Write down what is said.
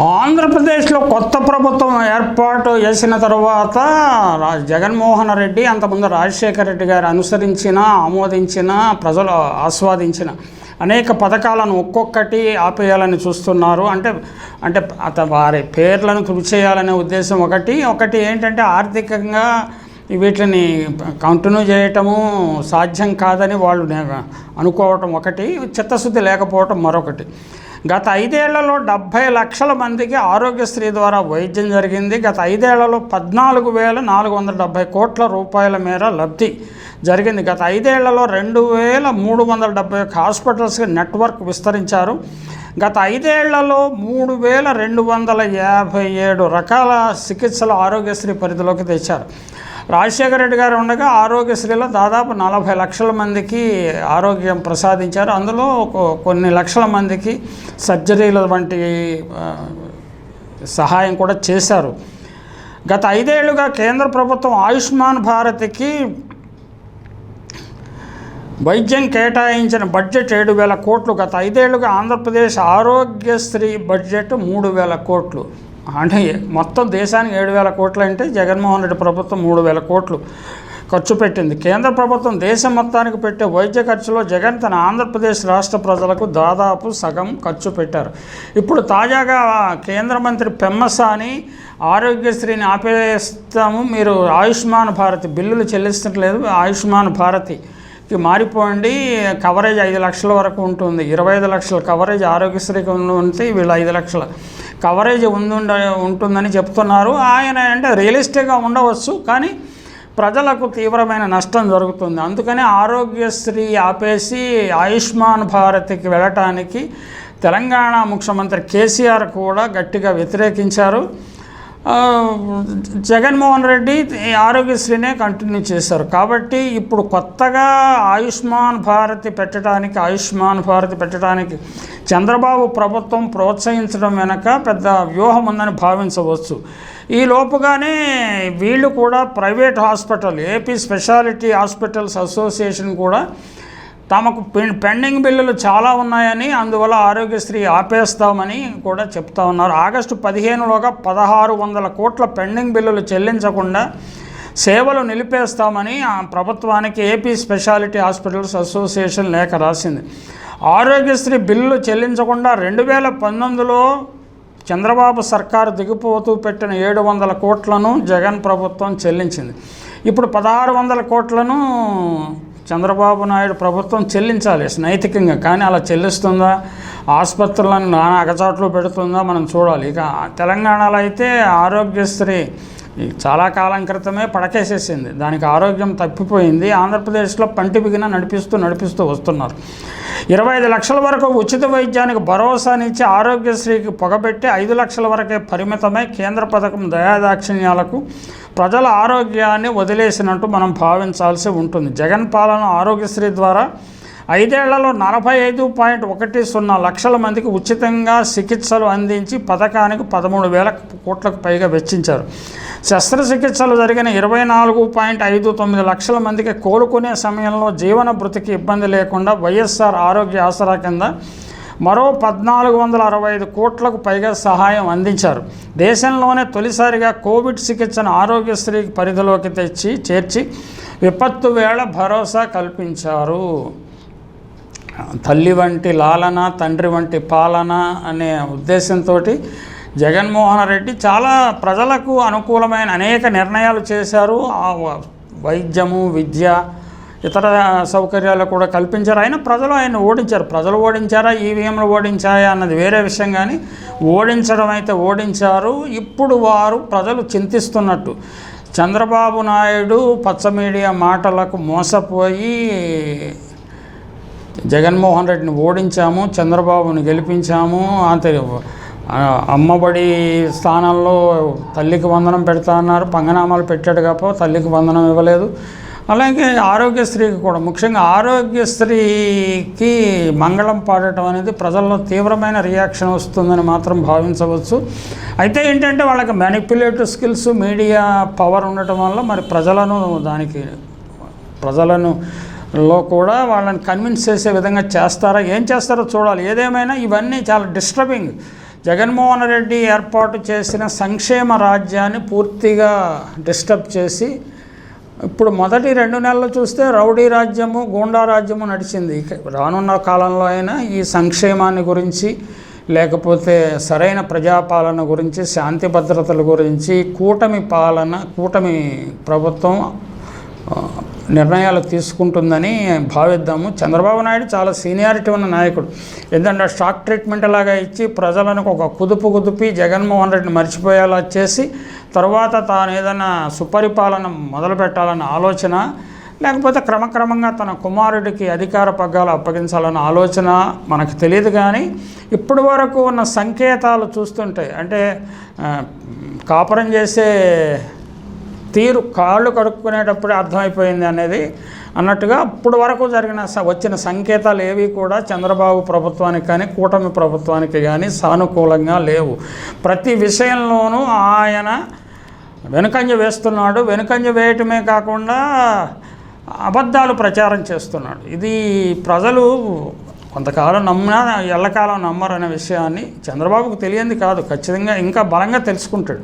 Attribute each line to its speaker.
Speaker 1: ఆంధ్రప్రదేశ్లో కొత్త ప్రభుత్వం ఏర్పాటు చేసిన తర్వాత జగన్మోహన్ రెడ్డి అంతకుముందు రాజశేఖర రెడ్డి గారు అనుసరించిన ఆమోదించిన ప్రజలు ఆస్వాదించిన అనేక పథకాలను ఒక్కొక్కటి ఆపేయాలని చూస్తున్నారు. అంటే వారి పేర్లను తుడిచేయాలనే ఉద్దేశం ఒకటి ఏంటంటే ఆర్థికంగా వీటిని కంటిన్యూ చేయటము సాధ్యం కాదని వాళ్ళు అనుకోవటం ఒకటి, చిత్తశుద్ధి లేకపోవటం మరొకటి. గత 5 ఏళ్లలో 70 లక్షల మందికి ఆరోగ్యశ్రీ ద్వారా వైద్యం జరిగింది. గత 5 ఏళ్లలో 14,470 కోట్ల రూపాయల మేర లబ్ధి జరిగింది. గత 5 ఏళ్లలో 2,371 హాస్పిటల్స్కి నెట్వర్క్ విస్తరించారు. గత 5 ఏళ్లలో 3,257 రకాల చికిత్సలు ఆరోగ్యశ్రీ పరిధిలోకి తెచ్చారు. రాజశేఖర రెడ్డి గారు ఉండగా ఆరోగ్యశ్రీలో దాదాపు 40 లక్షల మందికి ఆరోగ్యం ప్రసాదించారు. అందులో కొన్ని లక్షల మందికి సర్జరీల వంటి సహాయం కూడా చేశారు. గత 5 ఏళ్లుగా కేంద్ర ప్రభుత్వం ఆయుష్మాన్ భారత్కి వైద్యం కేటాయించిన బడ్జెట్ 7,000 కోట్లు. గత 5 ఏళ్లుగా ఆంధ్రప్రదేశ్ ఆరోగ్యశ్రీ బడ్జెట్ 3,000 కోట్లు. అంటే మొత్తం దేశానికి 7,000 కోట్లు అంటే జగన్మోహన్ రెడ్డి ప్రభుత్వం 3,000 కోట్లు ఖర్చు పెట్టింది. కేంద్ర ప్రభుత్వం దేశం మొత్తానికి పెట్టే వైద్య ఖర్చులో జగన్ తన ఆంధ్రప్రదేశ్ రాష్ట్ర ప్రజలకు దాదాపు సగం ఖర్చు పెట్టారు. ఇప్పుడు తాజాగా కేంద్ర మంత్రి పెమ్మసాని ఆరోగ్యశ్రీని ఆపేస్తాము, మీరు ఆయుష్మాన్ భారత్ బిల్లులు చెల్లించట్లేదు, ఆయుష్మాన్ భారత్కి మారిపోండి, కవరేజ్ 5 లక్షల వరకు ఉంటుంది, 25 లక్షల కవరేజ్ ఆరోగ్యశ్రీకి ఉంటే వీళ్ళు 5 లక్షల కవరేజ్ ఉంటుందని చెప్తున్నారు. ఆయన అంటే రియలిస్టిక్గా ఉండవచ్చు, కానీ ప్రజలకు తీవ్రమైన నష్టం జరుగుతుంది. అందుకని ఆరోగ్యశ్రీ ఆపేసి ఆయుష్మాన్ భారత్కి వెళ్ళటానికి తెలంగాణ ముఖ్యమంత్రి కేసీఆర్ కూడా గట్టిగా వ్యతిరేకించారు. జగన్మోహన్ రెడ్డి ఆరోగ్యశ్రీనే కంటిన్యూ చేశారు. కాబట్టి ఇప్పుడు కొత్తగా ఆయుష్మాన్ భారత్ పెట్టడానికి చంద్రబాబు ప్రభుత్వం ప్రోత్సహించడం వెనక పెద్ద వ్యూహం ఉందని భావించవచ్చు. ఈ లోపుగానే వీళ్ళు కూడా private hospital AP speciality hospitals association కూడా తమకు పెండింగ్ బిల్లులు చాలా ఉన్నాయని, అందువల్ల ఆరోగ్యశ్రీ ఆపేస్తామని కూడా చెప్తా ఉన్నారు. ఆగస్టు 15లోగా 1,600 కోట్ల పెండింగ్ బిల్లులు చెల్లించకుండా సేవలు నిలిపేస్తామని ప్రభుత్వానికి ఏపీ స్పెషాలిటీ హాస్పిటల్స్ అసోసియేషన్ లేఖ రాసింది. ఆరోగ్యశ్రీ బిల్లులు చెల్లించకుండా 2019లో చంద్రబాబు సర్కారు దిగిపోతూ పెట్టిన 700 కోట్లను జగన్ ప్రభుత్వం చెల్లించింది. ఇప్పుడు 1,600 కోట్లను చంద్రబాబు నాయుడు ప్రభుత్వం చెల్లించాలి నైతికంగా. కానీ అలా చెల్లిస్తుందా, ఆసుపత్రులను నానా అగచాట్లు పెడుతుందా మనం చూడాలి. ఇక తెలంగాణలో అయితే ఆరోగ్యశ్రీ చాలా కాలం క్రితమే పడకేసేసింది, దానికి ఆరోగ్యం తప్పిపోయింది. ఆంధ్రప్రదేశ్లో పంటి బిగిన నడిపిస్తూ వస్తున్నారు. 25 లక్షల వరకు ఉచిత వైద్యానికి భరోసానిచ్చి ఆరోగ్యశ్రీకి పొగబెట్టి 5 లక్షల వరకే పరిమితమై కేంద్ర పథకం దయాదాక్షిణ్యాలకు ప్రజల ఆరోగ్యాన్ని వదిలేసినట్టు మనం భావించాల్సి ఉంటుంది. జగన్ పాలన ఆరోగ్యశ్రీ ద్వారా 5 ఏళ్లలో 45.10 లక్షల మందికి ఉచితంగా చికిత్సలు అందించి పథకానికి 13,000 కోట్లకు పైగా వెచ్చించారు. శస్త్రచికిత్సలు జరిగిన 24.59 లక్షల మందికి కోలుకునే సమయంలో జీవన భృతికి ఇబ్బంది లేకుండా వైఎస్ఆర్ ఆరోగ్య ఆసరా కింద మరో 1,465 కోట్లకు పైగా సహాయం అందించారు. దేశంలోనే తొలిసారిగా కోవిడ్ చికిత్సను ఆరోగ్యశ్రీ పరిధిలోకి చేర్చి విపత్తు వేళ భరోసా కల్పించారు. తల్లి వంటి లాలన, తండ్రి వంటి పాలన అనే ఉద్దేశంతో జగన్మోహన్ రెడ్డి చాలా ప్రజలకు అనుకూలమైన అనేక నిర్ణయాలు చేశారు. వైద్యము, విద్య, ఇతర సౌకర్యాలు కూడా కల్పించారు. ఆయన ఓడించారు. ప్రజలు ఓడించారా, ఈవీఎంలు ఓడించాయా అన్నది వేరే విషయం, కానీ ఓడించడం అయితే ఓడించారు. ఇప్పుడు ప్రజలు చింతిస్తున్నట్టు చంద్రబాబు నాయుడు పచ్చ మీడియా మాటలకు మోసపోయి జగన్మోహన్ రెడ్డిని ఓడించాము, చంద్రబాబుని గెలిపించాము, అంతే అమ్మబడి స్థానంలో తల్లికి వందనం పెడతా అన్నారు, పంగనామాలు పెట్టాడు కాపో తల్లికి వందనం ఇవ్వలేదు. అలాగే ఆరోగ్యశ్రీకి కూడా, ముఖ్యంగా ఆరోగ్యశ్రీకి మంగళం పాడటం అనేది ప్రజల్లో తీవ్రమైన రియాక్షన్ వస్తుందని మాత్రం భావించవచ్చు. అయితే ఏంటంటే వాళ్ళకి మ్యానిపులేటివ్ స్కిల్స్, మీడియా పవర్ ఉండటం వల్ల మరి ప్రజలను కూడా వాళ్ళని కన్విన్స్ చేసే విధంగా చేస్తారా, ఏం చేస్తారో చూడాలి. ఏదేమైనా ఇవన్నీ చాలా డిస్టర్బింగ్, జగన్మోహన్ రెడ్డి ఏర్పాటు చేసిన సంక్షేమ రాజ్యాన్ని పూర్తిగా డిస్టర్బ్ చేసి ఇప్పుడు మొదటి 2 నెలలు చూస్తే రౌడీ రాజ్యము, గూండా రాజ్యము నడిచింది. రానున్న కాలంలో అయినా ఈ సంక్షేమాన్ని గురించి, లేకపోతే సరైన ప్రజాపాలన గురించి, శాంతి భద్రతల గురించి కూటమి ప్రభుత్వం నిర్ణయాలు తీసుకుంటుందని భావిద్దాము. చంద్రబాబు నాయుడు చాలా సీనియారిటీ ఉన్న నాయకుడు. ఎందుకంటే షాక్ ట్రీట్మెంట్ లాగా ఇచ్చి ప్రజలను ఒక కుదిపి జగన్మోహన్ రెడ్డిని మర్చిపోయేలా చేసి తర్వాత తాను ఏదైనా సుపరిపాలన మొదలు పెట్టాలన్న ఆలోచన, లేకపోతే క్రమక్రమంగా తన కుమారుడికి అధికార పగ్గాలు అప్పగించాలన్న ఆలోచన మనకు తెలియదు. కానీ ఇప్పటి వరకు ఉన్న సంకేతాలు చూస్తుంటే, అంటే కాపురం చేసే తీరు కాళ్ళు కడుక్కునేటప్పుడే అర్థమైపోయింది అన్నట్టుగా ఇప్పుడు వరకు వచ్చిన సంకేతాలు ఏవి కూడా చంద్రబాబు ప్రభుత్వానికి కానీ కూటమి ప్రభుత్వానికి కానీ సానుకూలంగా లేవు. ప్రతి విషయంలోనూ ఆయన వెనుకంజ వేస్తున్నాడు. వెనుకంజ వేయటమే కాకుండా అబద్ధాలు ప్రచారం చేస్తున్నాడు. ఇది ప్రజలు కొంతకాలం నమ్మినా ఎల్లకాలం నమ్మరనే విషయాన్ని చంద్రబాబుకు తెలియంది కాదు, ఖచ్చితంగా ఇంకా బలంగా తెలుసుకుంటాడు.